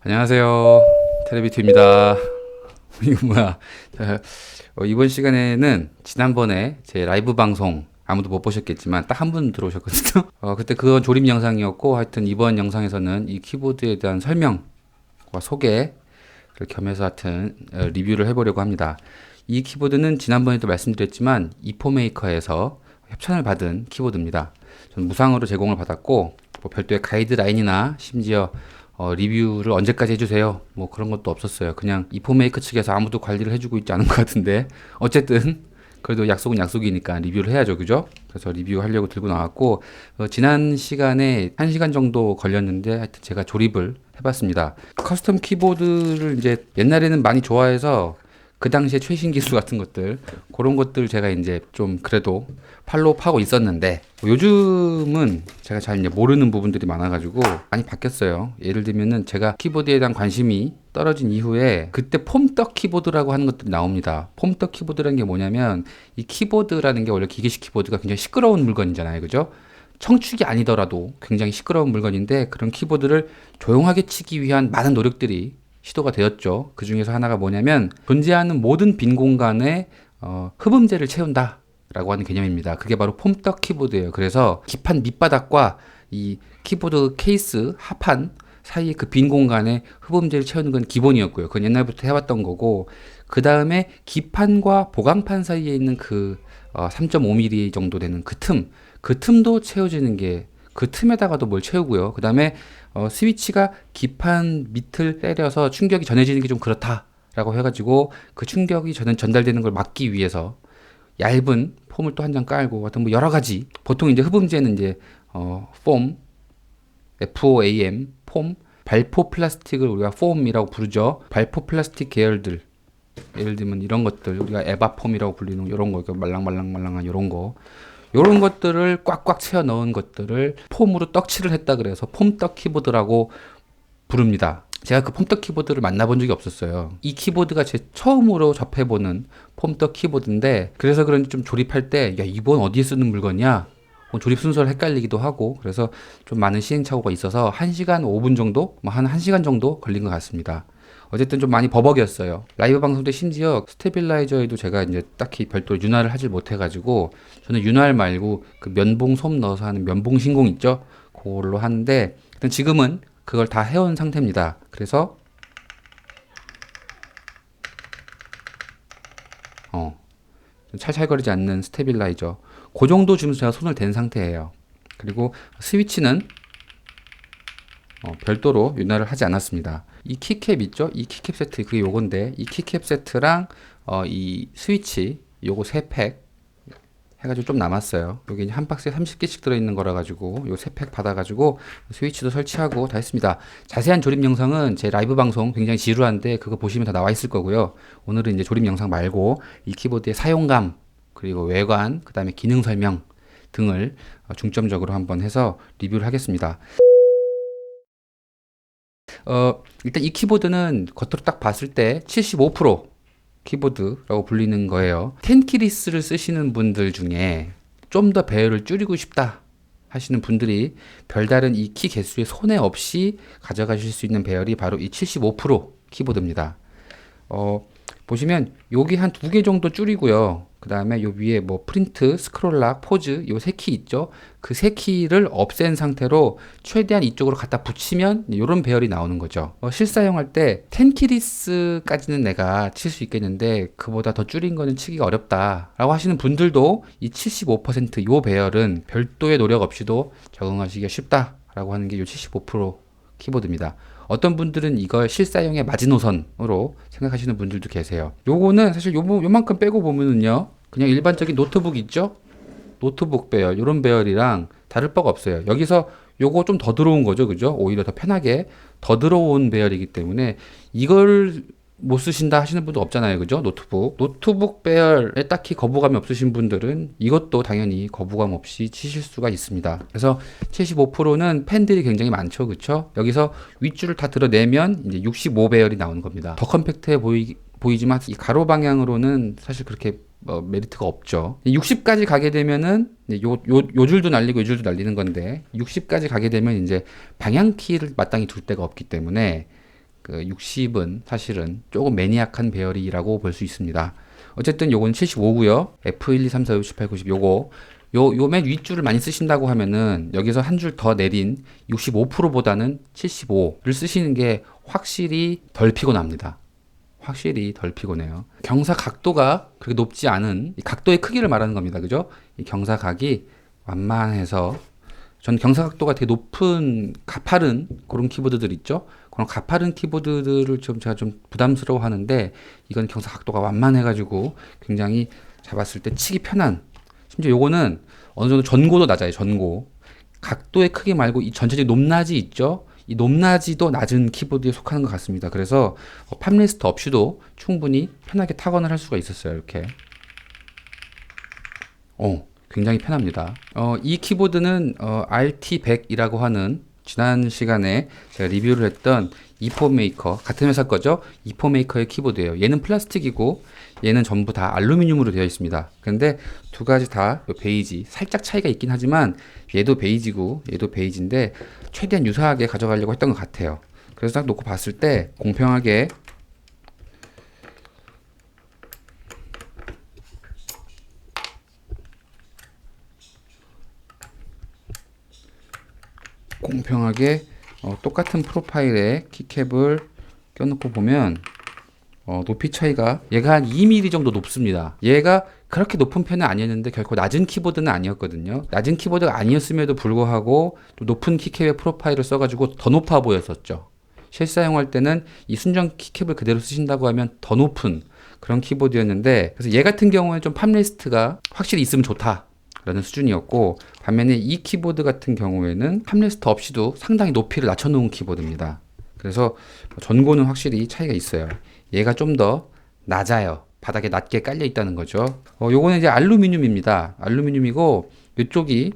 안녕하세요. 테레비트입니다. 이거 뭐야? 이번 시간에는 지난번에 제 라이브 방송 아무도 못 보셨겠지만 딱 한 분 들어오셨거든요. 그때 그건 조립 영상이었고 하여튼 이번 영상에서는 이 키보드에 대한 설명과 소개를 겸해서 하여튼 리뷰를 해보려고 합니다. 이 키보드는 지난번에도 말씀드렸지만 이포메이커에서 협찬을 받은 키보드입니다. 저는 무상으로 제공을 받았고 뭐 별도의 가이드라인이나 심지어 리뷰를 언제까지 해주세요 뭐 그런 것도 없었어요. 그냥 이포메이커 측에서 아무도 관리를 해주고 있지 않은 것 같은데 어쨌든 그래도 약속은 약속이니까 리뷰를 해야죠, 그죠? 그래서 리뷰하려고 들고 나왔고 지난 시간에 1시간 정도 걸렸는데 하여튼 제가 조립을 해봤습니다. 커스텀 키보드를 이제 옛날에는 많이 좋아해서 그 당시에 최신 기술 같은 것들 그런 것들 제가 이제 좀 그래도 팔로우하고 있었는데 요즘은 제가 잘 이제 모르는 부분들이 많아가지고 많이 바뀌었어요. 예를 들면은 제가 키보드에 대한 관심이 떨어진 이후에 그때 폼떡 키보드라고 하는 것들이 나옵니다. 폼떡 키보드라는 게 뭐냐면 이 키보드라는 게 원래 기계식 키보드가 굉장히 시끄러운 물건이잖아요, 그죠? 청축이 아니더라도 굉장히 시끄러운 물건인데 그런 키보드를 조용하게 치기 위한 많은 노력들이 시도가 되었죠. 그 중에서 하나가 뭐냐면 존재하는 모든 빈 공간에 흡음재를 채운다 라고 하는 개념입니다. 그게 바로 폼떡 키보드예요. 그래서 기판 밑바닥과 이 키보드 케이스 하판 사이에 그 빈 공간에 흡음재를 채우는 건 기본이었고요. 그건 옛날부터 해왔던 거고 그 다음에 기판과 보강판 사이에 있는 그 3.5mm 정도 되는 그 틈도 채워지는 게 그 틈에다가도 뭘 채우고요. 그 다음에 스위치가 기판 밑을 때려서 충격이 전해지는 게 좀 그렇다라고 해가지고 그 충격이 전달되는 걸 막기 위해서 얇은 폼을 또 한 장 깔고 하여튼 뭐 여러 가지 보통 이제 흡음재는 이제 폼 FOAM 폼 발포 플라스틱을 우리가 폼이라고 부르죠. 발포 플라스틱 계열들 예를 들면 이런 것들 우리가 에바폼이라고 불리는 이런 거 말랑말랑말랑한 이런 거 요런 것들을 꽉꽉 채워 넣은 것들을 폼으로 떡칠을 했다 그래서 폼떡 키보드라고 부릅니다. 제가 그 폼떡 키보드를 만나본 적이 없었어요. 이 키보드가 제 처음으로 접해보는 폼떡 키보드인데 그래서 그런지 좀 조립할 때 야 이번 어디에 쓰는 물건이야? 조립 순서를 헷갈리기도 하고 그래서 좀 많은 시행착오가 있어서 1시간 5분 정도? 뭐 한 1시간 정도 걸린 것 같습니다. 어쨌든 좀 많이 버벅이었어요. 라이브 방송 때 심지어 스테빌라이저에도 제가 이제 딱히 별도로 윤활을 하질 못해가지고 저는 윤활 말고 그 면봉 솜 넣어서 하는 면봉 신공 있죠? 그걸로 하는데 일단 지금은 그걸 다 해온 상태입니다. 그래서 찰찰거리지 않는 스테빌라이저 그 정도 지금 제가 손을 댄 상태예요. 그리고 스위치는 별도로 윤활을 하지 않았습니다. 이 키캡 있죠? 이 키캡 세트 그게 요건데 이 키캡 세트랑 이 스위치 요거 3팩 해가지고 좀 남았어요. 여기 한 박스에 30개씩 들어있는 거라 가지고 요 3팩 받아가지고 스위치도 설치하고 다 했습니다. 자세한 조립 영상은 제 라이브 방송 굉장히 지루한데 그거 보시면 다 나와 있을 거고요. 오늘은 이제 조립 영상 말고 이 키보드의 사용감 그리고 외관 그 다음에 기능 설명 등을 중점적으로 한번 해서 리뷰를 하겠습니다. 일단 이 키보드는 겉으로 딱 봤을 때 75% 키보드라고 불리는 거예요. 텐키리스를 쓰시는 분들 중에 좀 더 배열을 줄이고 싶다 하시는 분들이 별다른 이 키 개수에 손해 없이 가져가실 수 있는 배열이 바로 이 75% 키보드입니다. 보시면 여기 한 2개 정도 줄이고요. 그 다음에 요 위에 뭐 프린트, 스크롤락, 포즈 요 3키 있죠. 그 3키를 없앤 상태로 최대한 이쪽으로 갖다 붙이면 이런 배열이 나오는 거죠. 실사용할 때 10키리스까지는 내가 칠 수 있겠는데 그보다 더 줄인 거는 치기가 어렵다 라고 하시는 분들도 이 75%요 배열은 별도의 노력 없이도 적응하시기가 쉽다 라고 하는 게 요 75% 키보드입니다. 어떤 분들은 이걸 실사용의 마지노선으로 생각하시는 분들도 계세요. 요거는 사실 요만큼 빼고 보면은요, 그냥 일반적인 노트북 있죠? 노트북 배열, 요런 배열이랑 다를 바가 없어요. 여기서 요거 좀 더 들어온 거죠, 그죠? 오히려 더 편하게 더 들어온 배열이기 때문에 이걸 못 쓰신다 하시는 분도 없잖아요, 그죠? 노트북 배열에 딱히 거부감이 없으신 분들은 이것도 당연히 거부감 없이 치실 수가 있습니다. 그래서 75%는 팬들이 굉장히 많죠, 그쵸? 여기서 윗줄을 다 드러내면 이제 65배열이 나오는 겁니다. 더 컴팩트해 보이지만 이 가로 방향으로는 사실 그렇게 메리트가 없죠. 60까지 가게 되면은 요 줄도 날리고 요 줄도 날리는 건데 60까지 가게 되면 이제 방향키를 마땅히 둘 데가 없기 때문에 그 60은 사실은 조금 매니악한 배열이라고 볼 수 있습니다. 어쨌든 요건 75고요. F1, 2, 3, 4, 5, 6, 7, 8, 90 요거 요 맨 윗줄을 많이 쓰신다고 하면은 여기서 한 줄 더 내린 65%보다는 75를 쓰시는 게 확실히 덜 피곤합니다. 확실히 덜 피곤해요. 경사 각도가 그렇게 높지 않은 이 각도의 크기를 말하는 겁니다. 그죠? 이 경사각이 완만해서 전 경사 각도가 되게 높은 가파른 그런 키보드들 있죠? 그런 가파른 키보드들을 좀 제가 좀 부담스러워 하는데 이건 경사 각도가 완만해가지고 굉장히 잡았을 때 치기 편한 심지어 요거는 어느 정도 전고도 낮아요. 전고. 각도의 크기 말고 이 전체적인 높낮이 있죠? 이 높낮이도 낮은 키보드에 속하는 것 같습니다. 그래서 팜리스트 없이도 충분히 편하게 타건을 할 수가 있었어요. 이렇게. 굉장히 편합니다. 이 키보드는 RT100이라고 하는 지난 시간에 제가 리뷰를 했던 이포메이커 같은 회사 거죠. 이포메이커의 키보드예요. 얘는 플라스틱이고 얘는 전부 다 알루미늄으로 되어 있습니다. 근데 두 가지 다 베이지 살짝 차이가 있긴 하지만 얘도 베이지고 얘도 베이지인데 최대한 유사하게 가져가려고 했던 것 같아요. 그래서 딱 놓고 봤을 때 공평하게 똑같은 프로파일에 키캡을 껴놓고 보면 높이 차이가 얘가 한 2mm 정도 높습니다. 얘가 그렇게 높은 편은 아니었는데 결코 낮은 키보드는 아니었거든요. 낮은 키보드가 아니었음에도 불구하고 또 높은 키캡의 프로파일을 써가지고 더 높아 보였었죠. 실사용할 때는 이 순정 키캡을 그대로 쓰신다고 하면 더 높은 그런 키보드였는데 그래서 얘 같은 경우에 좀 팜리스트가 확실히 있으면 좋다 라는 수준이었고 반면에 이 키보드 같은 경우에는 팜리스트 없이도 상당히 높이를 낮춰놓은 키보드입니다. 그래서 전고는 확실히 차이가 있어요. 얘가 좀 더 낮아요. 바닥에 낮게 깔려 있다는 거죠. 요거는 이제 알루미늄입니다. 알루미늄이고 이쪽이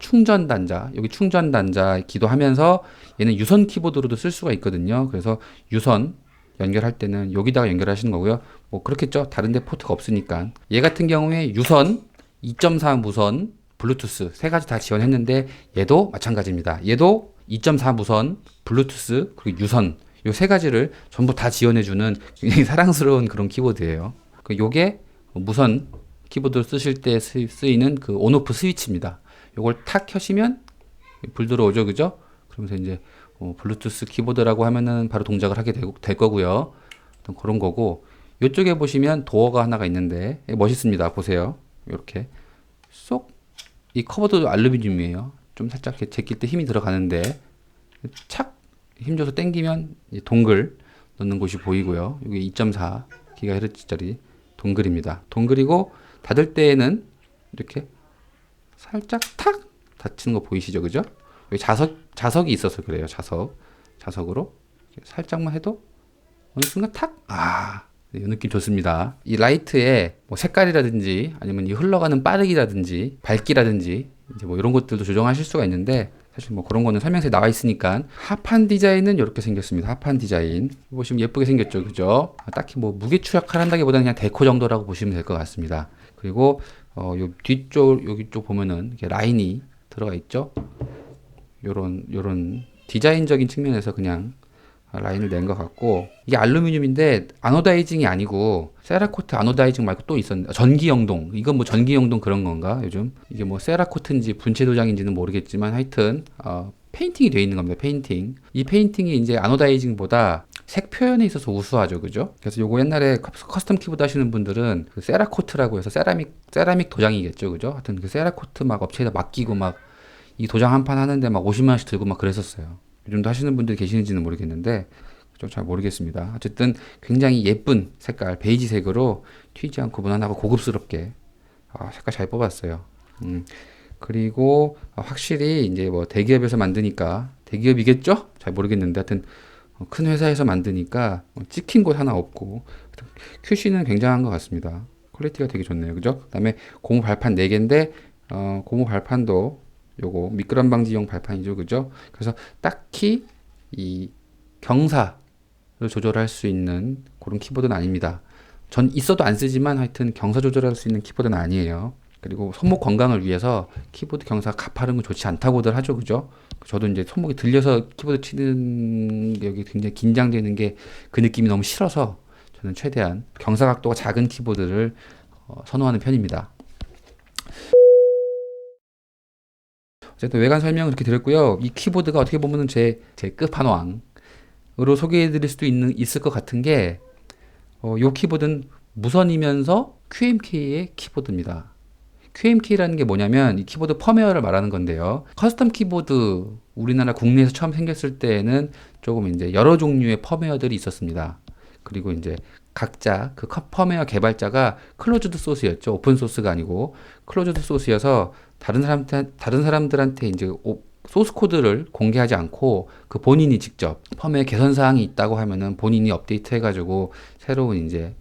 충전 단자, 여기 충전 단자이기도 하면서 얘는 유선 키보드로도 쓸 수가 있거든요. 그래서 유선 연결할 때는 여기다가 연결하시는 거고요. 뭐 그렇겠죠. 다른 데 포트가 없으니까. 얘 같은 경우에 유선 2.4 무선, 블루투스 세 가지 다 지원했는데 얘도 마찬가지입니다. 얘도 2.4 무선, 블루투스, 그리고 유선 요 세 가지를 전부 다 지원해주는 굉장히 사랑스러운 그런 키보드예요. 요게 무선 키보드 쓰실 때 쓰이는 그 온오프 스위치입니다. 요걸 탁 켜시면 불 들어오죠, 그죠? 그러면서 이제 블루투스 키보드라고 하면은 바로 동작을 하게 될 거고요. 어떤 그런 거고 이쪽에 보시면 도어가 하나가 있는데 멋있습니다. 보세요. 이렇게 쏙 이 커버도 알루미늄이에요. 좀 살짝 이렇게 제낄 때 힘이 들어가는데 착 힘줘서 당기면 동글 넣는 곳이 보이고요. 이게 2.4GHz짜리 동글입니다. 동글이고 닫을 때에는 이렇게 살짝 탁 닫히는 거 보이시죠, 그죠? 여기 자석이 있어서 그래요. 자석으로 살짝만 해도 어느 순간 탁 이 느낌 좋습니다. 이 라이트의 뭐 색깔이라든지 아니면 이 흘러가는 빠르기라든지 밝기라든지 이제 뭐 이런 것들도 조정하실 수가 있는데 사실 뭐 그런 거는 설명서에 나와 있으니까 하판 디자인은 이렇게 생겼습니다. 하판 디자인 보시면 예쁘게 생겼죠, 그죠? 딱히 뭐 무게 추락을 한다기보다는 그냥 데코 정도라고 보시면 될 것 같습니다. 그리고 요 뒤쪽 여기 쪽 보면은 이렇게 라인이 들어가 있죠. 요런 디자인적인 측면에서 그냥 라인을 낸 것 같고 이게 알루미늄인데 아노다이징이 아니고 세라코트 아노다이징 말고 또 있었는데 전기 영동 이건 뭐 전기 영동 그런 건가 요즘 이게 뭐 세라코트인지 분체 도장인지는 모르겠지만 하여튼 페인팅이 되어 있는 겁니다. 페인팅 이 페인팅이 이제 아노다이징보다 색 표현에 있어서 우수하죠, 그죠? 그래서 요거 옛날에 커스텀 키보드 하시는 분들은 그 세라코트라고 해서 세라믹 도장이겠죠, 그죠? 하여튼 그 세라코트 막 업체에다 맡기고 막 이 도장 한 판 하는데 막 50만 원씩 들고 막 그랬었어요. 요즘도 하시는 분들 계시는지는 모르겠는데 좀 잘 모르겠습니다. 어쨌든 굉장히 예쁜 색깔 베이지색으로 튀지 않고 무난하고 고급스럽게 색깔 잘 뽑았어요. 그리고 확실히 이제 뭐 대기업에서 만드니까 대기업이겠죠? 잘 모르겠는데 하여튼 큰 회사에서 만드니까 찍힌 곳 하나 없고 QC는 굉장한 것 같습니다. 퀄리티가 되게 좋네요, 그죠? 그다음에 고무 발판 4개인데 고무 발판도 요거 미끄럼 방지용 발판이죠, 그죠? 그래서 딱히 이 경사를 조절할 수 있는 그런 키보드는 아닙니다. 전 있어도 안 쓰지만 하여튼 경사 조절할 수 있는 키보드는 아니에요. 그리고 손목 건강을 위해서 키보드 경사가 가파른 건 좋지 않다고들 하죠, 그죠? 저도 이제 손목이 들려서 키보드 치는 게 여기 굉장히 긴장되는 게 그 느낌이 너무 싫어서 저는 최대한 경사각도가 작은 키보드를 선호하는 편입니다. 어쨌든 외관 설명을 이렇게 드렸고요. 이 키보드가 어떻게 보면 제 끝판왕으로 소개해드릴 수도 있을 것 같은 게, 이 키보드는 무선이면서 QMK의 키보드입니다. QMK라는 게 뭐냐면 이 키보드 펌웨어를 말하는 건데요. 커스텀 키보드 우리나라 국내에서 처음 생겼을 때에는 조금 이제 여러 종류의 펌웨어들이 있었습니다. 그리고 이제 각자 그 펌웨어 개발자가 클로즈드 소스였죠. 오픈 소스가 아니고 클로즈드 소스여서 다른 사람들한테 이제 소스 코드를 공개하지 않고 그 본인이 직접 펌웨어 개선 사항이 있다고 하면은 본인이 업데이트 해가지고 새로운 이제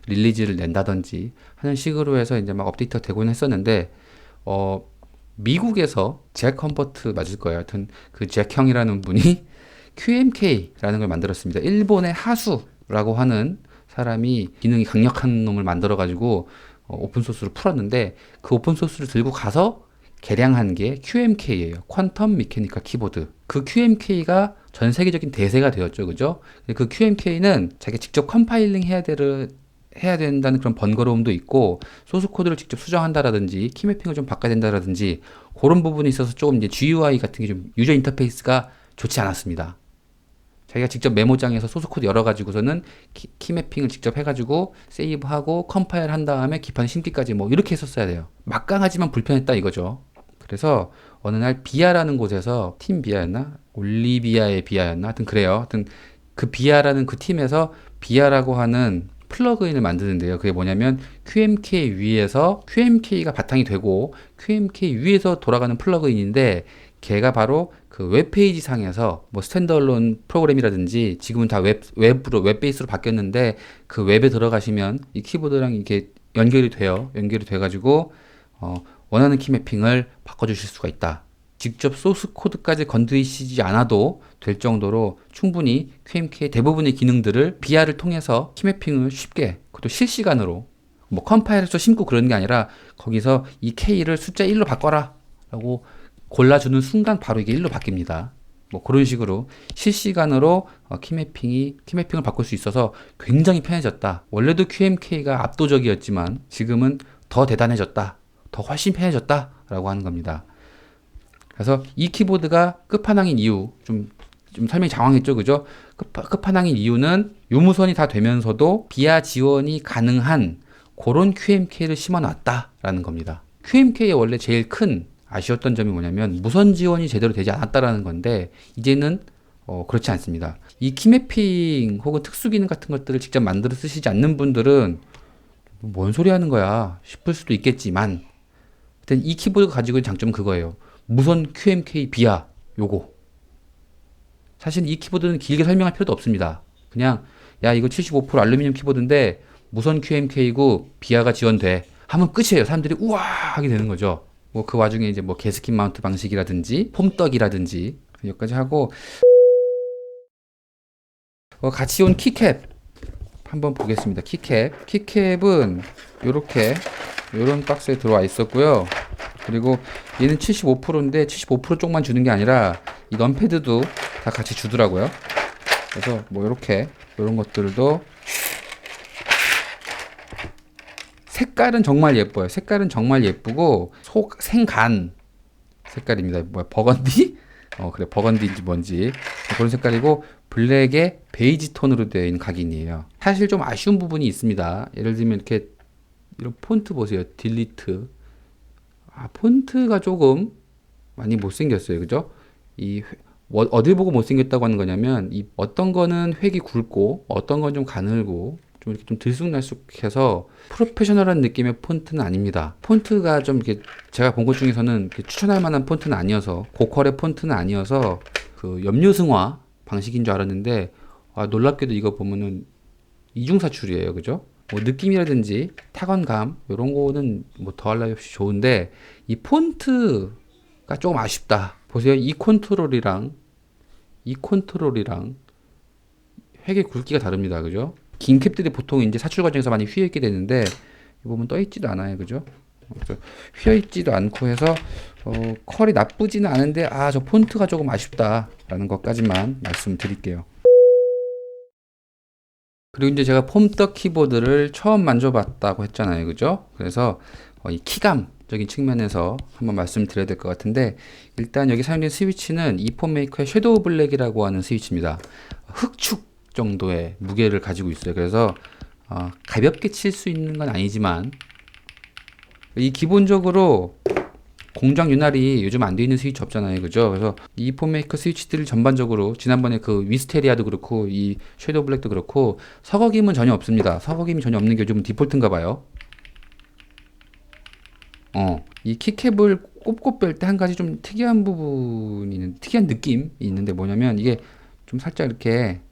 릴리즈를 낸다든지 하는 식으로 해서 이제 막 업데이트가 되곤 했었는데, 미국에서 잭 컴버트 맞을 거예요. 하여튼 그 잭 형이라는 분이 QMK라는 걸 만들었습니다. 일본의 하수라고 하는 사람이 기능이 강력한 놈을 만들어 가지고 오픈소스로 풀었는데, 그 오픈소스를 들고 가서 개량한 게 QMK예요. 퀀텀 미케니컬 키보드. 그 QMK가 전 세계적인 대세가 되었죠. 그죠? 그 QMK는 자기가 직접 컴파일링 해야 된다는 그런 번거로움도 있고, 소스 코드를 직접 수정한다라든지 키매핑을 좀 바꿔야 된다라든지 그런 부분이 있어서 조금 이제 GUI 같은 게 좀 유저 인터페이스가 좋지 않았습니다. 자기가 직접 메모장에서 소스 코드 열어가지고서는 키매핑을 직접 해가지고 세이브하고 컴파일 한 다음에 기판 심기까지 뭐 이렇게 했었어야 돼요. 막강하지만 불편했다 이거죠. 그래서 어느 날 비아라는 곳에서, 팀 비아였나? 올리비아의 비아였나? 하여튼 그래요. 하여튼 그 비아라는 그 팀에서 비아라고 하는 플러그인을 만드는데요. 그게 뭐냐면 QMK 위에서, QMK가 바탕이 되고 QMK 위에서 돌아가는 플러그인인데, 걔가 바로 그 웹페이지 상에서 뭐 스탠드얼론 프로그램이라든지, 지금은 다 웹 베이스로 바뀌었는데 그 웹에 들어가시면 이 키보드랑 이렇게 연결이 돼가지고 원하는 키 매핑을 바꿔주실 수가 있다. 직접 소스 코드까지 건드리시지 않아도 될 정도로 충분히 QMK의 대부분의 기능들을 비아를 통해서 키매핑을 쉽게, 그것도 실시간으로, 뭐 컴파일해서 심고 그러는 게 아니라 거기서 이 K를 숫자 1로 바꿔라 라고 골라주는 순간 바로 이게 1로 바뀝니다. 뭐 그런 식으로 실시간으로 키매핑을 바꿀 수 있어서 굉장히 편해졌다. 원래도 QMK가 압도적이었지만 지금은 더 대단해졌다. 더 훨씬 편해졌다 라고 하는 겁니다. 그래서 이 키보드가 끝판왕인 이유, 좀 설명이 장황했죠, 그죠? 끝판왕인 이유는 유무선이 다 되면서도 비아 지원이 가능한 그런 QMK를 심어놨다라는 겁니다. QMK의 원래 제일 큰 아쉬웠던 점이 뭐냐면 무선 지원이 제대로 되지 않았다라는 건데, 이제는 그렇지 않습니다. 이 키매핑 혹은 특수 기능 같은 것들을 직접 만들어 쓰시지 않는 분들은 뭔 소리 하는 거야 싶을 수도 있겠지만, 하여튼 이 키보드가 가지고 있는 장점은 그거예요. 무선 QMK 비아 요거. 사실 이 키보드는 길게 설명할 필요도 없습니다. 그냥 야 이거 75% 알루미늄 키보드인데 무선 QMK고 비아가 지원돼 하면 끝이에요. 사람들이 우와 하게 되는 거죠. 뭐 그 와중에 이제 뭐 게스킨 마운트 방식이라든지 폼떡이라든지 여기까지 하고, 같이 온 키캡 한번 보겠습니다. 키캡은 요런 박스에 들어와 있었고요. 그리고 얘는 75%인데 75% 쪽만 주는 게 아니라 이 럼패드도 다 같이 주더라고요. 그래서 뭐 요런 것들도 색깔은 정말 예뻐요. 색깔은 정말 예쁘고 생간 색깔입니다. 뭐야, 버건디? 그래, 버건디인지 뭔지 그런 색깔이고, 블랙에 베이지 톤으로 되어 있는 각인이에요. 사실 좀 아쉬운 부분이 있습니다. 예를 들면 이렇게 이런 폰트 보세요. 딜리트. 폰트가 조금 많이 못생겼어요. 그죠? 어딜 보고 못생겼다고 하는 거냐면, 어떤 거는 획이 굵고, 어떤 건 좀 가늘고, 좀 이렇게 좀 들쑥날쑥해서 프로페셔널한 느낌의 폰트는 아닙니다. 폰트가 좀 이렇게 제가 본 것 중에서는 추천할 만한 폰트는 아니어서, 고퀄의 폰트는 아니어서 그 염료승화 방식인 줄 알았는데, 놀랍게도 이거 보면은 이중사출이에요. 그죠? 뭐 느낌이라든지 타건감 이런 거는 뭐 더할 나위 없이 좋은데, 이 폰트가 조금 아쉽다. 보세요. 이 컨트롤이랑 획의 굵기가 다릅니다. 그죠? 긴 캡들이 보통 이제 사출 과정에서 많이 휘어 있게 되는데, 이 부분 떠 있지도 않아요. 그죠? 그래서 휘어있지도 않고 해서 컬이 나쁘지는 않은데 저 폰트가 조금 아쉽다라는 것까지만 말씀드릴게요. 그리고 이제 제가 폼떡 키보드를 처음 만져봤다고 했잖아요, 그죠? 그래서 이 키감적인 측면에서 한번 말씀드려야 될 것 같은데, 일단 여기 사용된 스위치는 이폰메이커의 섀도우 블랙이라고 하는 스위치입니다. 흑축 정도의 무게를 가지고 있어요. 그래서 가볍게 칠 수 있는 건 아니지만, 이 기본적으로 공장 윤활이 요즘 안 돼 있는 스위치 없잖아요, 그죠? 그래서 이 폰메이커 스위치들 전반적으로 지난번에 그 위스테리아도 그렇고 이 섀도우 블랙도 그렇고 서거김은 전혀 없습니다. 서거김이 전혀 없는 게 요즘 디폴트인가 봐요. 이 키캡을 꼽고 뺄 때 한 가지 좀 특이한 부분이 있는, 특이한 느낌이 있는데 뭐냐면 이게 좀 살짝 이렇게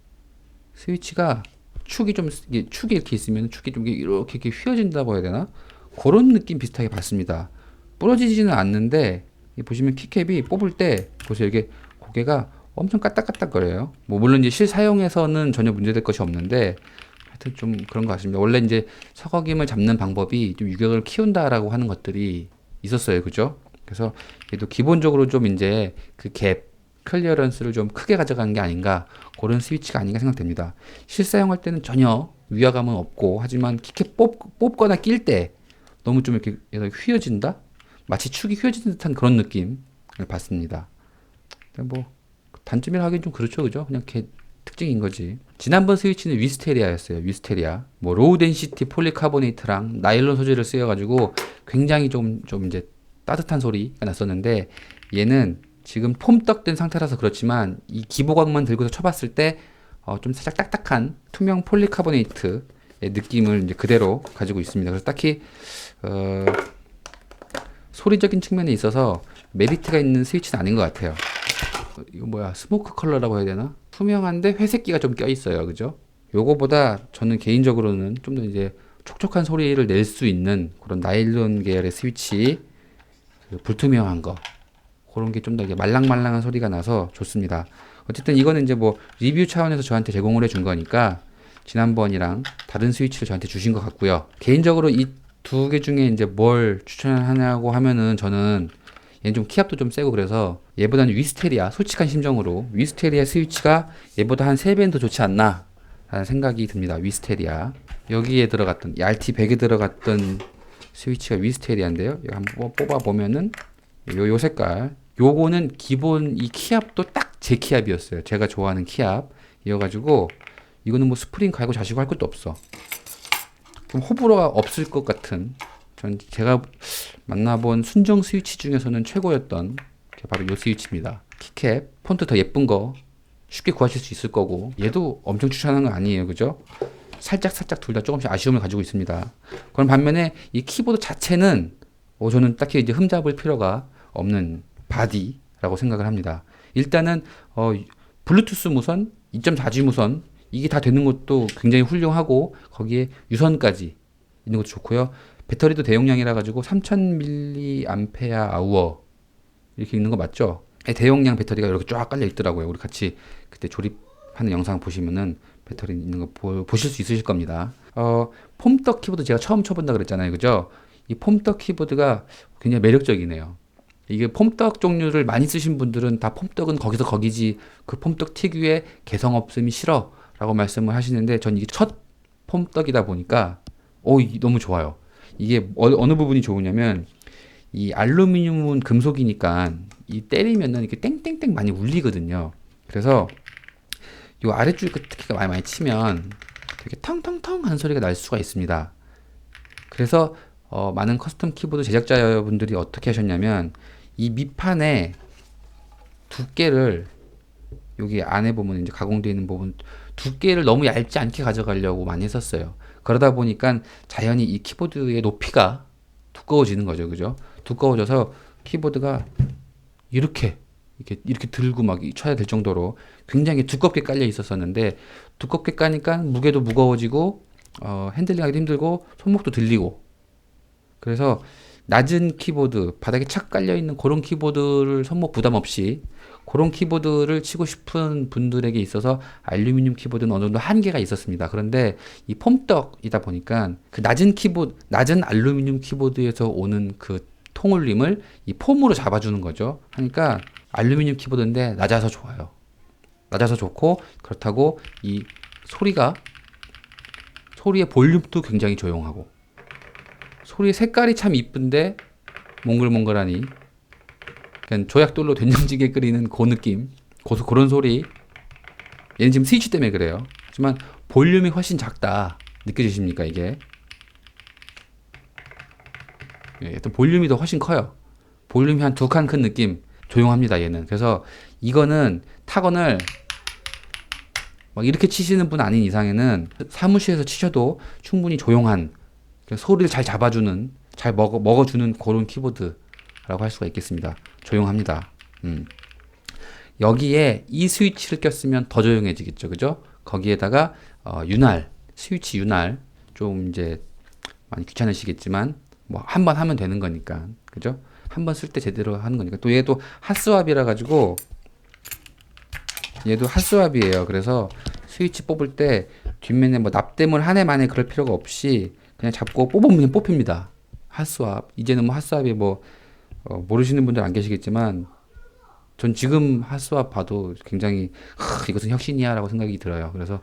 스위치가 축이 좀 이게 축이 이렇게 있으면 축이 좀 이렇게 휘어진다고 해야 되나? 그런 느낌 비슷하게 봤습니다. 부러지지는 않는데 보시면 키캡이 뽑을 때 보세요, 이게 고개가 엄청 까딱까딱거려요. 뭐 물론 이제 실사용에서는 전혀 문제될 것이 없는데 하여튼 좀 그런 것 같습니다. 원래 이제 서거김을 잡는 방법이 좀 유격을 키운다라고 하는 것들이 있었어요, 그죠? 그래서 얘도 기본적으로 좀 이제 그 갭 클리어런스를 좀 크게 가져가는 게 아닌가, 그런 스위치가 아닌가 생각됩니다. 실사용할 때는 전혀 위화감은 없고, 하지만 키캡 뽑거나 낄 때 너무 좀 이렇게 휘어진다? 마치 축이 휘어진 듯한 그런 느낌을 받습니다. 뭐 단점이라 하긴 좀 그렇죠, 그죠? 그냥 걔 특징인 거지. 지난번 스위치는 위스테리아였어요. 위스테리아. 뭐 로우 덴시티 폴리카보네이트랑 나일론 소재를 쓰여가지고 굉장히 좀 이제 따뜻한 소리가 났었는데, 얘는 지금 폼떡된 상태라서 그렇지만 이 기보각만 들고서 쳐봤을 때 좀 살짝 딱딱한 투명 폴리카보네이트의 느낌을 이제 그대로 가지고 있습니다. 그래서 딱히 소리적인 측면에 있어서 메리트가 있는 스위치는 아닌 것 같아요. 이거 뭐야, 스모크 컬러라고 해야 되나? 투명한데 회색기가 좀 껴있어요, 그죠? 요거보다 저는 개인적으로는 좀 더 이제 촉촉한 소리를 낼 수 있는 그런 나일론 계열의 스위치, 불투명한 거, 그런 게 좀 더 말랑말랑한 소리가 나서 좋습니다. 어쨌든 이거는 이제 뭐 리뷰 차원에서 저한테 제공을 해준 거니까 지난번이랑 다른 스위치를 저한테 주신 것 같고요. 개인적으로 이 두 개 중에 이제 뭘 추천하냐고 하면은 저는 얘는 좀 키압도 좀 세고 그래서 얘보다는 위스테리아, 솔직한 심정으로 위스테리아 스위치가 얘보다 한 3배는 더 좋지 않나 라는 생각이 듭니다. 위스테리아. 여기에 들어갔던, 이 RT100에 들어갔던 스위치가 위스테리아인데요. 이거 한번 뽑아보면은 요 색깔, 요거는 기본 이 키압도 딱 제 키압이었어요. 제가 좋아하는 키압 이어가지고 이거는 뭐 스프링 갈고 자시고 할 것도 없어. 좀 호불호가 없을 것 같은, 전 제가 만나본 순정 스위치 중에서는 최고였던 게 바로 이 스위치입니다. 키캡 폰트 더 예쁜 거 쉽게 구하실 수 있을 거고, 얘도 엄청 추천하는 건 아니에요, 그죠? 살짝 둘 다 조금씩 아쉬움을 가지고 있습니다. 그런 반면에 이 키보드 자체는 저는 딱히 이제 흠잡을 필요가 없는 바디라고 생각을 합니다. 일단은 블루투스 무선, 2.4G 무선 이게 다 되는 것도 굉장히 훌륭하고, 거기에 유선까지 있는 것도 좋고요. 배터리도 대용량이라 가지고 3000mAh 이렇게 있는 거 맞죠? 대용량 배터리가 이렇게 쫙 깔려 있더라고요. 우리 같이 그때 조립하는 영상 보시면은 배터리 있는 거 보실 수 있으실 겁니다. 폼떡 키보드 제가 처음 쳐본다 그랬잖아요, 그죠? 이 폼떡 키보드가 굉장히 매력적이네요. 이게 폼떡 종류를 많이 쓰신 분들은 다 폼떡은 거기서 거기지 그 폼떡 특유의 개성 없음이 싫어 라고 말씀을 하시는데, 전 이게 첫 폼떡이다 보니까 너무 좋아요. 이게 어느 부분이 좋으냐면, 이 알루미늄은 금속이니까 이 때리면은 이렇게 땡땡땡 많이 울리거든요. 그래서 이 아래쪽 특히가 많이 치면 되게 텅텅텅 하는 소리가 날 수가 있습니다. 그래서 많은 커스텀 키보드 제작자분들이 어떻게 하셨냐면, 이 밑판에 두께를, 여기 안에 보면 이제 가공되어 있는 부분 두께를 너무 얇지 않게 가져가려고 많이 했었어요. 그러다 보니까 자연히 이 키보드의 높이가 두꺼워지는 거죠, 그죠? 두꺼워져서 키보드가 이렇게 들고 막 쳐야 될 정도로 굉장히 두껍게 깔려 있었었는데, 두껍게 까니까 무게도 무거워지고 핸들링하기도 힘들고 손목도 들리고, 그래서 낮은 키보드, 바닥에 착 깔려있는 그런 키보드를 손목 부담 없이 그런 키보드를 치고 싶은 분들에게 있어서 알루미늄 키보드는 어느 정도 한계가 있었습니다. 그런데 이 폼떡이다 보니까 그 낮은 키보드, 낮은 알루미늄 키보드에서 오는 그 통울림을 이 폼으로 잡아주는 거죠. 그러니까 알루미늄 키보드인데 낮아서 좋아요. 낮아서 좋고, 그렇다고 이 소리의 볼륨도 굉장히 조용하고, 소리의 색깔이 참 이쁜데 몽글몽글하니, 그냥 조약돌로 된장찌개 끓이는 그 느낌, 그런 소리. 얘는 지금 스위치 때문에 그래요. 하지만 볼륨이 훨씬 작다. 느껴지십니까 이게? 예, 볼륨이 더 훨씬 커요. 볼륨이 한 두 칸 큰 느낌. 조용합니다 얘는. 그래서 이거는 타건을 막 이렇게 치시는 분 아닌 이상에는 사무실에서 치셔도 충분히 조용한, 소리를 잘 잡아주는, 잘 먹어주는 그런 키보드라고 할 수가 있겠습니다. 조용합니다. 여기에 이 스위치를 꼈으면 더 조용해지겠죠, 그죠? 거기에다가 스위치 윤활, 좀 이제 많이 귀찮으시겠지만 뭐 한 번 하면 되는 거니까, 그죠? 한 번 쓸 때 제대로 하는 거니까. 또 얘도 핫스왑이라 가지고, 얘도 핫스왑이에요. 그래서 스위치 뽑을 때 뒷면에 뭐 납땜을 한 해 만에 그럴 필요가 없이 그냥 잡고 뽑으면 뽑힙니다. 핫스왑. 이제는 뭐 핫스왑이 뭐 모르시는 분들 안 계시겠지만, 전 지금 핫스왑 봐도 굉장히 이것은 혁신이야 라고 생각이 들어요. 그래서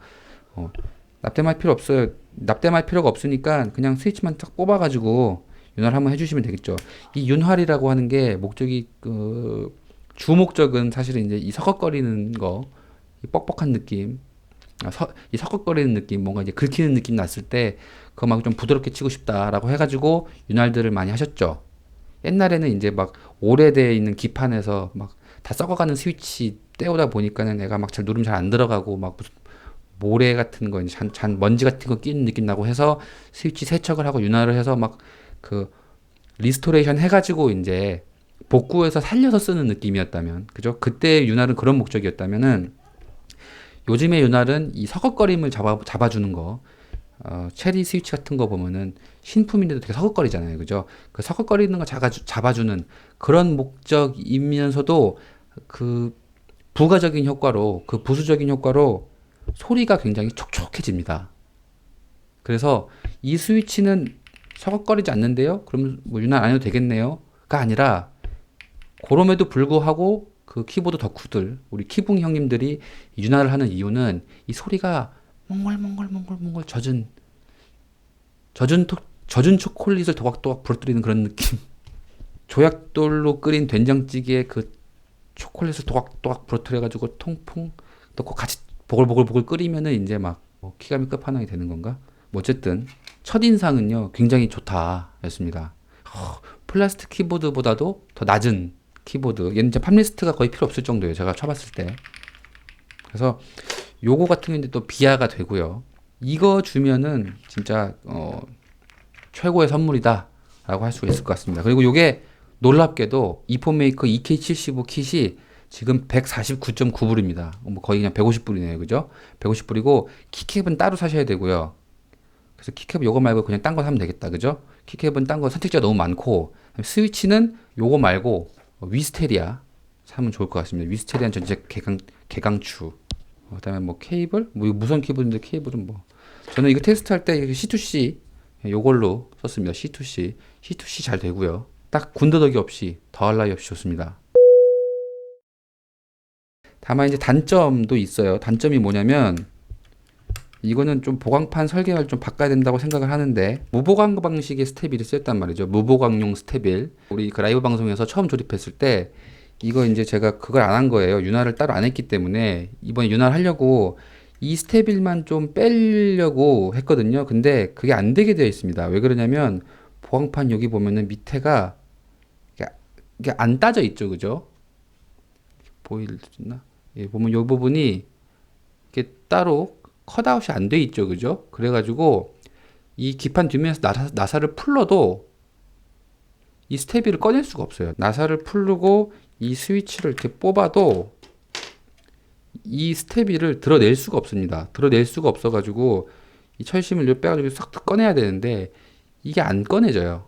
납땜할 필요 없어요. 납땜할 필요가 없으니까 그냥 스위치만 딱 뽑아가지고 윤활 한번 해주시면 되겠죠. 이 윤활이라고 하는 게 목적이 주 목적은 사실은 이제 이 서걱거리는 거, 이 뻑뻑한 느낌, 이 서걱거리는 느낌, 뭔가 이제 긁히는 느낌 났을 때 그거 막 좀 부드럽게 치고 싶다라고 해가지고 윤활들을 많이 하셨죠. 옛날에는 이제 막 오래돼 있는 기판에서 막 다 썩어가는 스위치 떼오다 보니까는 내가 막 잘 누르면 잘 안 들어가고 막 무슨 모래 같은 거, 먼지 같은 거 끼는 느낌 나고 해서 스위치 세척을 하고 윤활을 해서 막 그 리스토레이션 해가지고 이제 복구해서 살려서 쓰는 느낌이었다면, 그죠? 그때 윤활은 그런 목적이었다면은, 요즘의 윤활은 이 서걱거림을 잡아주는 거, 체리 스위치 같은 거 보면은 신품인데도 되게 서걱거리잖아요, 그죠? 그 서걱거리는 거 잡아주는 그런 목적이면서도 그 부가적인 효과로, 그 부수적인 효과로 소리가 굉장히 촉촉해집니다. 그래서 이 스위치는 서걱거리지 않는데요? 그러면 뭐 윤활 안 해도 되겠네요?가 아니라, 그럼에도 불구하고 그 키보드 덕후들, 우리 키붕 형님들이 윤활을 하는 이유는 이 소리가 몽글몽글몽글몽글 젖은 초콜릿을 도각도각 부러뜨리는 그런 느낌. 조약돌로 끓인 된장찌개에 그 초콜릿을 도각도각 부러뜨려가지고 통풍 넣고 같이 보글보글 끓이면은 이제 막 키감이 끝판왕이 되는 건가? 뭐 어쨌든 첫인상은요 굉장히 좋다였습니다. 플라스틱 키보드보다도 더 낮은 키보드. 얘는 이제 팜리스트가 거의 필요 없을 정도예요, 제가 쳐봤을 때. 그래서 요거 같은 경우는 또 비하가 되고요. 이거 주면은 진짜 최고의 선물이다 라고 할 수가 있을 것 같습니다. 그리고 요게 놀랍게도 이폰메이커 EK75 킷이 지금 149.9불입니다. 뭐 거의 그냥 150불이네요, 그죠? 150불이고 키캡은 따로 사셔야 되고요. 그래서 키캡 요거 말고 그냥 딴 거 사면 되겠다, 그죠? 키캡은 딴 거 선택지가 너무 많고, 스위치는 요거 말고 위스테리아 사면 좋을 것 같습니다. 위스테리아는 전체 개강추. 그다음에 뭐 케이블, 뭐 이거 무선 케이블인데 케이블은 뭐, 저는 이거 테스트할 때 C2C 요걸로 썼습니다. C2C 잘 되고요. 딱 군더더기 없이, 더할 나위 없이 좋습니다. 다만 이제 단점도 있어요. 단점이 뭐냐면, 이거는 좀 보강판 설계를 좀 바꿔야 된다고 생각을 하는데, 무보강 방식의 스테빌을 쓰였단 말이죠. 무보강용 스테빌. 우리 그 라이브 방송에서 처음 조립했을 때 이거 이제 제가 그걸 안 한 거예요. 윤활을 따로 안 했기 때문에 이번에 윤활 하려고 이 스테빌만 좀 빼려고 했거든요. 근데 그게 안 되게 되어 있습니다. 왜 그러냐면, 보강판 여기 보면은 밑에가 이게 안 따져 있죠, 그죠? 보이나? 예, 보면 이 부분이 이게 따로 컷아웃이 안 돼 있죠, 그죠? 그래가지고 이 기판 뒷면에서 나사를 풀러도 이 스테비를 꺼낼 수가 없어요. 나사를 풀고 이 스위치를 이렇게 뽑아도 이 스테비를 드러낼 수가 없습니다. 드러낼 수가 없어가지고 이 철심을 빼가지고 싹 꺼내야 되는데 이게 안 꺼내져요.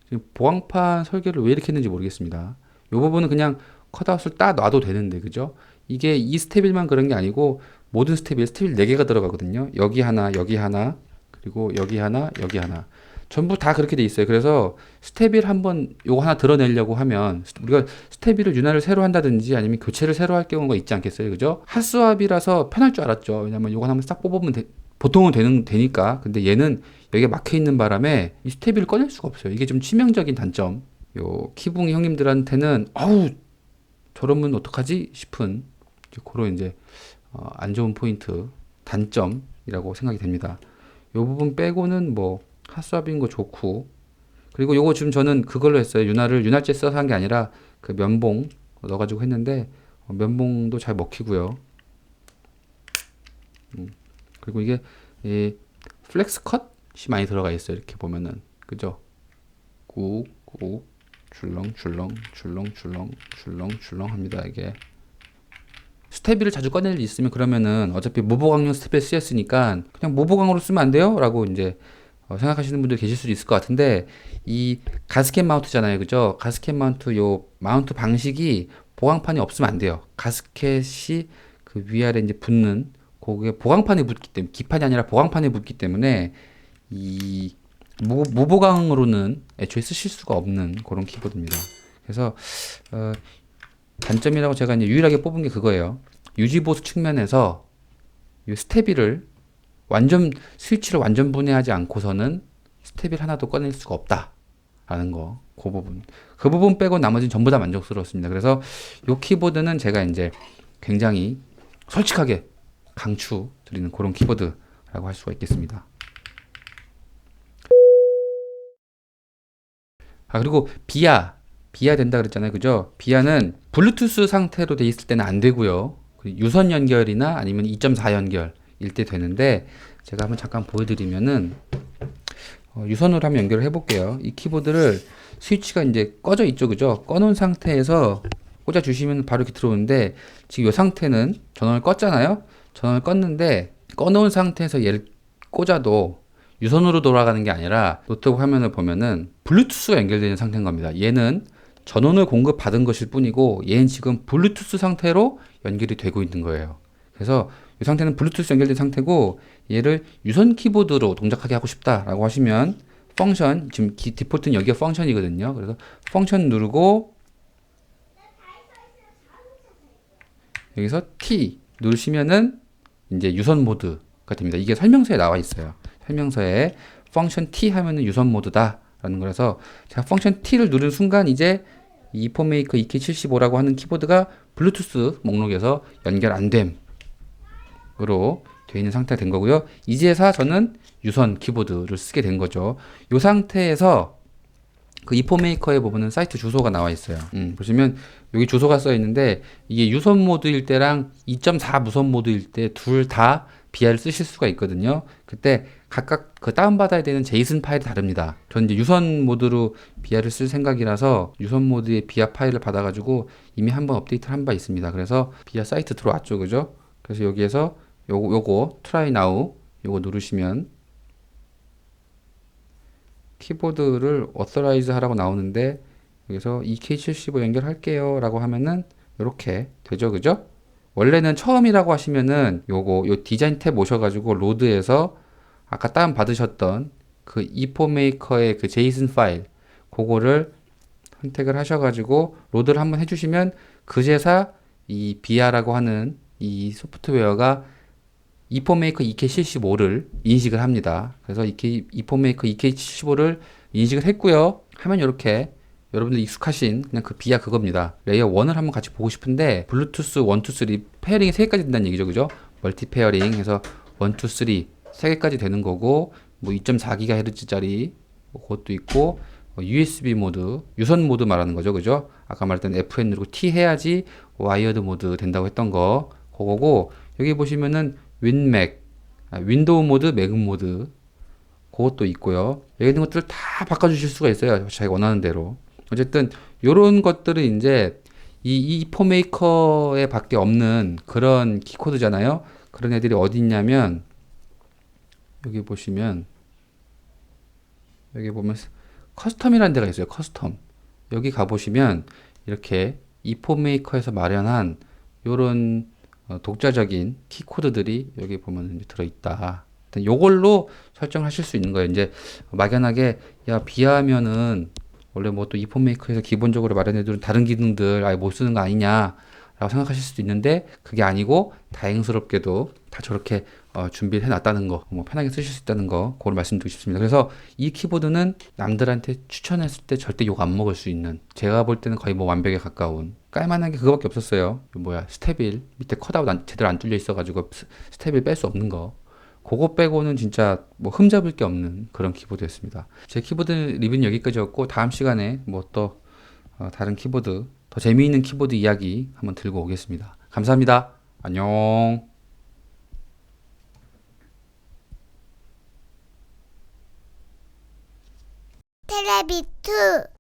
지금 보안판 설계를 왜 이렇게 했는지 모르겠습니다. 이 부분은 그냥 컷아웃을 딱 놔도 되는데, 그죠? 이게 이 스텝일만 그런 게 아니고 모든 스텝 4개가 들어가거든요. 여기 하나, 여기 하나, 그리고 여기 하나, 여기 하나. 전부 다 그렇게 돼 있어요. 그래서 스텝1 한번 요거 하나 드러내려고 하면 우리가 스텝1을 윤활을 새로 한다든지 아니면 교체를 새로 할 경우가 있지 않겠어요. 그죠? 핫스왑이라서 편할 줄 알았죠. 왜냐면 요거 한번 싹 뽑으면 보통은 되니까. 근데 얘는 여기가 막혀 있는 바람에 이 스텝1을 꺼낼 수가 없어요. 이게 좀 치명적인 단점. 요 키붕이 형님들한테는 아우 저러면 어떡하지 싶은 그런 이제 안 좋은 포인트, 단점이라고 생각이 됩니다. 요 부분 빼고는 뭐 핫스왑인 거 좋고, 그리고 요거 지금 저는 그걸로 했어요. 윤활제 써서 한 게 아니라 그 면봉 넣어가지고 했는데 면봉도 잘 먹히고요. 그리고 이게 이 플렉스 컷이 많이 들어가 있어요. 이렇게 보면은 그죠? 꾹꾹 줄렁 합니다. 이게 스텝을 자주 꺼낼 일 있으면 그러면은 어차피 모보강용 스텝에 쓰였으니까 그냥 모보강으로 쓰면 안 돼요? 라고 이제 생각하시는 분들 계실 수도 있을 것 같은데, 이 가스켓 마운트잖아요. 그죠? 가스켓 마운트 요 마운트 방식이 보강판이 없으면 안 돼요. 가스켓이 그 위아래 이제 붙는 그게 보강판에 붙기 때문에, 기판이 아니라 보강판에 붙기 때문에 이 무보강으로는 애초에 쓰실 수가 없는 그런 키보드입니다. 그래서 단점이라고 제가 이제 유일하게 뽑은 게 그거예요. 유지보수 측면에서 이 스테비를 스위치를 완전 분해하지 않고서는 스테빌 하나도 꺼낼 수가 없다라는 거. 그 부분 빼고 나머지는 전부 다 만족스러웠습니다. 그래서 이 키보드는 제가 이제 굉장히 솔직하게 강추드리는 그런 키보드라고 할 수가 있겠습니다. 그리고 비아 된다 그랬잖아요. 그죠? 비아는 블루투스 상태로 돼 있을 때는 안 되고요. 유선 연결이나 아니면 2.4 연결일 때 되는데, 제가 한번 잠깐 보여드리면은 유선으로 한번 연결을 해볼게요. 이 키보드를 스위치가 이제 꺼져 있죠, 그죠? 꺼놓은 상태에서 꽂아 주시면 바로 이렇게 들어오는데, 지금 이 상태는 전원을 껐잖아요. 전원을 껐는데 꺼놓은 상태에서 얘를 꽂아도 유선으로 돌아가는 게 아니라 노트북 화면을 보면은 블루투스가 연결되는 상태인 겁니다. 얘는 전원을 공급받은 것일 뿐이고 얘는 지금 블루투스 상태로 연결이 되고 있는 거예요. 그래서 이 상태는 블루투스 연결된 상태고, 얘를 유선 키보드로 동작하게 하고 싶다라고 하시면 펑션, 지금 디폴트는 여기가 펑션이거든요. 그래서 펑션 누르고 여기서 T 누르시면은 이제 유선 모드가 됩니다. 이게 설명서에 나와 있어요. 설명서에 펑션 T 하면은 유선 모드다라는 거라서, 제가 펑션 T를 누른 순간 이제 이 폰메이커 EK75라고 하는 키보드가 블루투스 목록에서 연결 안 됨으로 되어 있는 상태가 된 거고요. 이제서 저는 유선 키보드를 쓰게 된 거죠. 이 상태에서 그 이포메이커에 보면은 사이트 주소가 나와 있어요. 보시면 여기 주소가 써 있는데, 이게 유선 모드일 때랑 2.4 무선 모드일 때 둘 다 비아를 쓰실 수가 있거든요. 그때 각각 그 다운받아야 되는 제이슨 파일이 다릅니다. 저는 이제 유선 모드로 비아를 쓸 생각이라서 유선 모드의 비아 파일을 받아가지고 이미 한번 업데이트를 한 바 있습니다. 그래서 비아 사이트 들어왔죠, 그죠? 그래서 여기에서 요거 try now 요거 누르시면 키보드를 authorize 하라고 나오는데, 여기서 EK75 연결할게요 라고 하면은 이렇게 되죠, 그죠? 원래는 처음이라고 하시면은 요 디자인 탭 오셔가지고 로드에서 아까 다운 받으셨던 그 이포메이커의 그 제이슨 파일 그거를 선택을 하셔가지고 로드를 한번 해주시면 그제사 이 비아라고 하는 이 소프트웨어가 이포메이커 EK75를 인식을 합니다. 그래서 이포메이커 EK75를 인식을 했고요. 하면 이렇게 여러분들 익숙하신 그냥 그 비아 그겁니다. 레이어 1을 한번 같이 보고 싶은데 블루투스 1, 2, 3 페어링이 3개까지 된다는 얘기죠. 그죠? 멀티 페어링 해서 1, 2, 3 3개까지 되는 거고, 뭐 2.4GHz짜리 그것도 있고, USB 모드, 유선 모드 말하는 거죠. 그죠? 아까 말했던 FN 누르고 T 해야지 와이어드 모드 된다고 했던 거 그거고, 여기 보시면은 윈맥, 윈도우 모드, 맥 모드 그것도 있고요. 여기 있는 것들을 다 바꿔주실 수가 있어요. 자기가 원하는 대로. 어쨌든 요런 것들은 이제 이 포메이커에 밖에 없는 그런 키코드잖아요. 그런 애들이 어디 있냐면 여기 보시면, 여기 보면 커스텀이라는 데가 있어요. 커스텀. 여기 가보시면 이렇게 이폰 메이커에서 마련한 요런 독자적인 키코드들이 여기 보면 이제 들어있다. 일단 요걸로 설정하실 수 있는 거예요. 이제 막연하게 야 비하면은 원래 뭐 또 이폰 메이커에서 기본적으로 마련해두는 다른 기능들 아예 못 쓰는 거 아니냐 라고 생각하실 수도 있는데 그게 아니고 다행스럽게도 다 저렇게 준비를 해놨다는 거, 뭐 편하게 쓰실 수 있다는 거, 그걸 말씀드리고 싶습니다. 그래서 이 키보드는 남들한테 추천했을 때 절대 욕 안 먹을 수 있는, 제가 볼 때는 거의 뭐 완벽에 가까운, 깔만한 게 그거밖에 없었어요. 뭐야, 스테빌 밑에 컷아웃 제대로 안 뚫려 있어가지고 스테빌 뺄 수 없는 거. 그거 빼고는 진짜 뭐 흠잡을 게 없는 그런 키보드였습니다. 제 키보드 리뷰는 여기까지였고 다음 시간에 뭐 또 다른 키보드 더 재미있는 키보드 이야기 한번 들고 오겠습니다. 감사합니다. 안녕. 테레비투